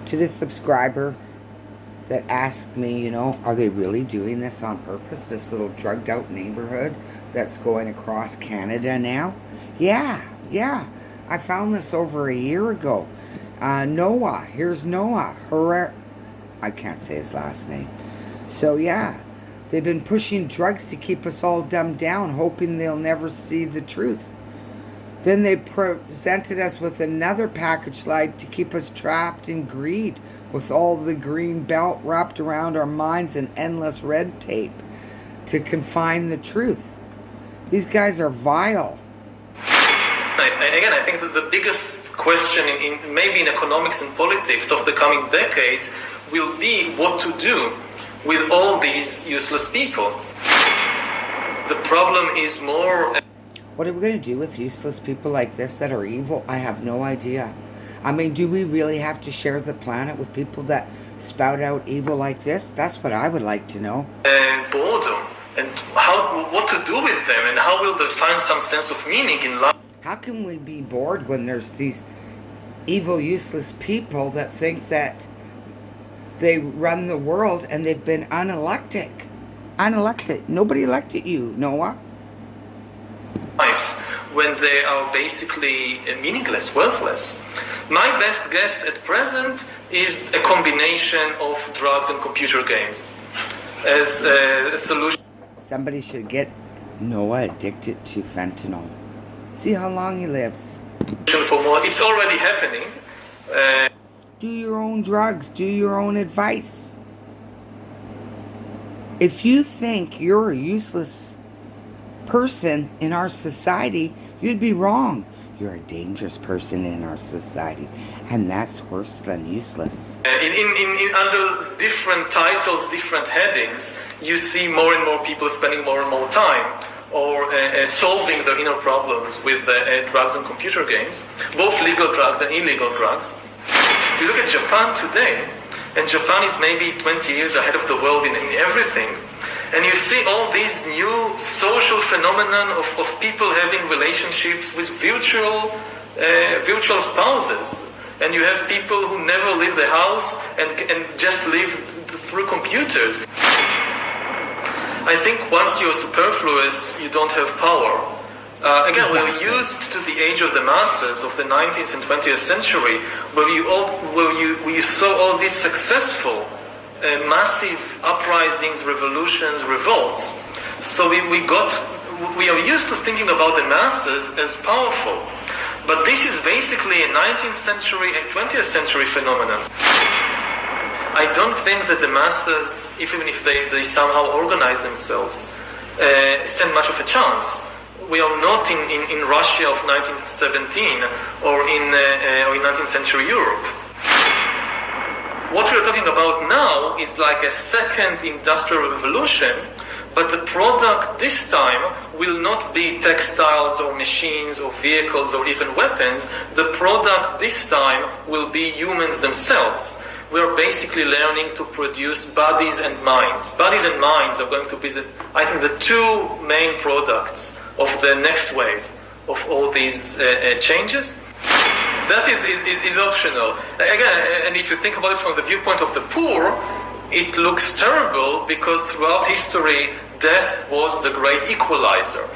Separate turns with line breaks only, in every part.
to the subscriber that asked me, you know, are they really doing this on purpose? This little drugged out neighborhood that's going across Canada now? Yeah. I found this over a year ago. Noah. Here's Noah. I can't say his last name. So yeah, they've been pushing drugs to keep us all dumbed down, hoping they'll never see the truth. Then they presented us with another package light to keep us trapped in greed, with all the green belt wrapped around our minds and endless red tape to confine the truth. These guys are vile.
I think that the biggest question maybe in economics and politics of the coming decades will be what to do with all these useless people. The problem is more...
What are we going to do with useless people like this that are evil? I have no idea. I mean, do we really have to share the planet with people that spout out evil like this? That's what I would like to know.
Boredom, and what to do with them, and how will they find some sense of meaning in life?
How can we be bored when there's these evil, useless people that think that they run the world and they've been unelected? Nobody elected you, Noah.
When they are basically meaningless, worthless. My best guess at present is a combination of drugs and computer games as a solution.
Somebody should get Noah addicted to fentanyl. See how long he lives.
For more. It's already happening.
Do your own drugs. Do your own advice. If you think you're a useless person in our society, you'd be wrong. You're a dangerous person in our society, and that's worse than useless.
Under different titles, different headings, you see more and more people spending more and more time or solving their inner problems with drugs and computer games, both legal drugs and illegal drugs. You look at Japan today, and Japan is maybe 20 years ahead of the world in everything. And you see all these new social phenomenon of people having relationships with virtual spouses. And you have people who never leave the house and just live through computers. I think once you're superfluous, you don't have power. Again, we're used to the age of the masses of the 19th and 20th century, where you saw all these successful massive uprisings, revolutions, revolts. So we are used to thinking about the masses as powerful. But this is basically a 19th century and 20th century phenomenon. I don't think that the masses, even if they somehow organize themselves, stand much of a chance. We are not in Russia of 1917 or in 19th century Europe. What we're talking about now is like a second industrial revolution, but the product this time will not be textiles or machines or vehicles or even weapons. The product this time will be humans themselves. We're basically learning to produce bodies and minds. Bodies and minds are going to be, I think, the two main products of the next wave of all these changes. That is optional. Again, and if you think about it from the viewpoint of the poor, it looks terrible because throughout history, death was the great equalizer.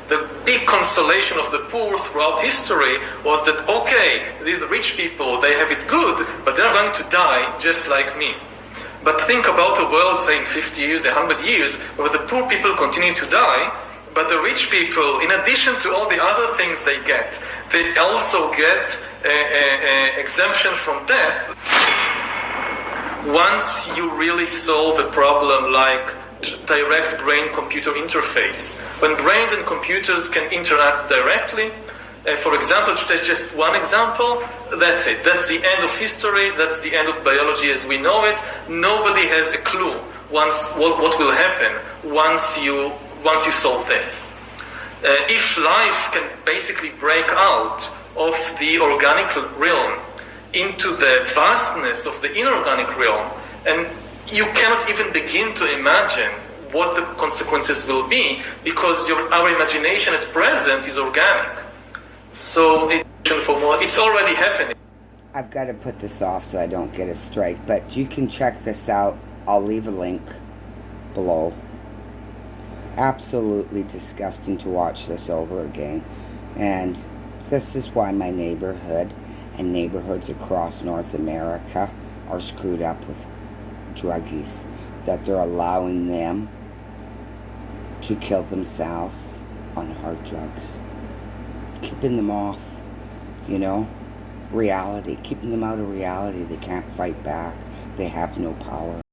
The big consolation of the poor throughout history was that, okay, these rich people, they have it good, but they're going to die just like me. But think about a world, say, in 50 years, 100 years, where the poor people continue to die, but the rich people, in addition to all the other things they also get exemption from death. Once you really solve a problem like direct brain-computer interface, when brains and computers can interact directly, for example, to take just one example, that's it. That's the end of history. That's the end of biology as we know it. Nobody has a clue what will happen once you solve this. If life can basically break out of the organic realm into the vastness of the inorganic realm, and you cannot even begin to imagine what the consequences will be, because our imagination at present is organic. So it's already happening.
I've got to put this off so I don't get a strike, but you can check this out. I'll leave a link below. Absolutely disgusting to watch this over again. And this is why my neighborhood and neighborhoods across North America are screwed up with druggies. That they're allowing them to kill themselves on hard drugs. Keeping them off, you know, reality. Keeping them out of reality. They can't fight back. They have no power.